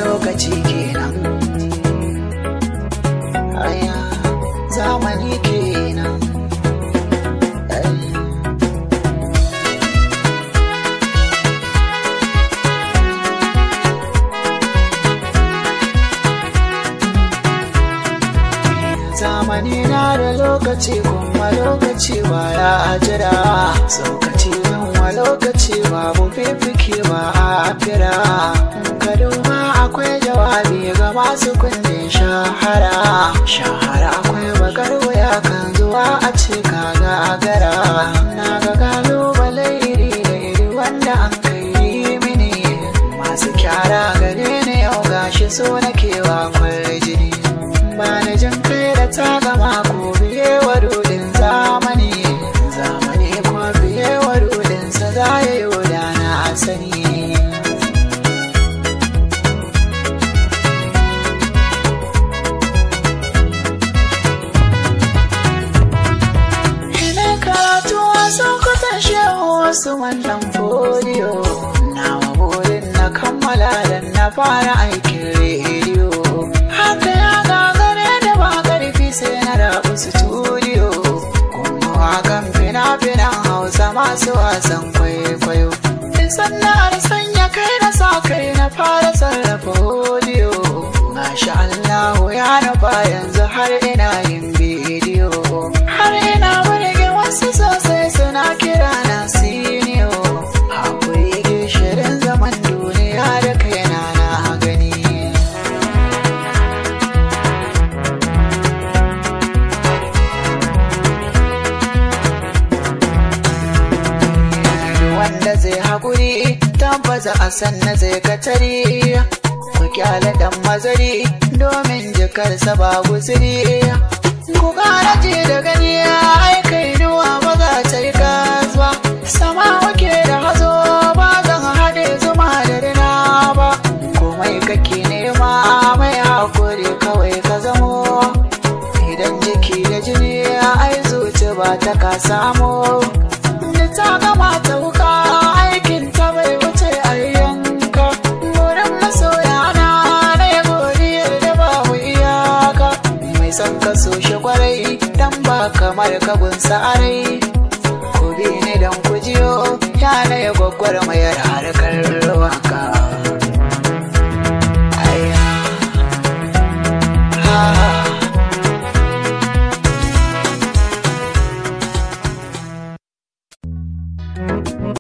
Lokaci kenan, aya zamani kenan. Zamani na da lokaci kuma lokaci baya a jira, saukaci wa lokaci babu fifike ba a fira. Ka duba akwai jawabi ga masu kundin shahara, akwai bakar wuya kan zuwa a ce ka gagara. Na ga kalubale iri da iri wanda an kai mini, masu kyara gare ni yau gashi so na kewa kwarjini. Ba na jin kai da ta gama ko biye wa rudin zamani kuma biye wa rudinsa za ya yi wadana a sani. Ina karatu a sokutan shehu wasu wannan foliyo, nawa burin na kammala dan na fara aikin rediyo. Haka ya sai na rabu studio, kuma wakan fina-finan Hausa masu wasan kwaikwayo. Sannan sanya kai na sa kai na fara sarrafa audio. Masha Allahu ya nufa yanzu har ina yin bidiyo, har ina burge wasu sosai suna kira na senior. Hakuri gishirin zaman duniya da kaina na gani. Wanda zai haƙuri tabbata a sanna zai katari, ku kyale dan mazari domin jikarsa ba guziri. Ku ƙara ji da gani ai kai duwa ba za ta yi kasuwa, sama wake da hazo ba zan haɗe zuma da rina ba. Komai kake nema mai haƙuri kawai ka zamo, idan jiki da jini ai zuci ba ta ka samu. Ta gama ta wuka aikin ta bai wuce a yanka, wurin masoya na ya godiyar da babu iyaka. Mai son ka so shi kwarai dan ba kamar kabunsa arai, ku bi ni dan ku jiyo yana ya gwaggwar mayar harkar waka.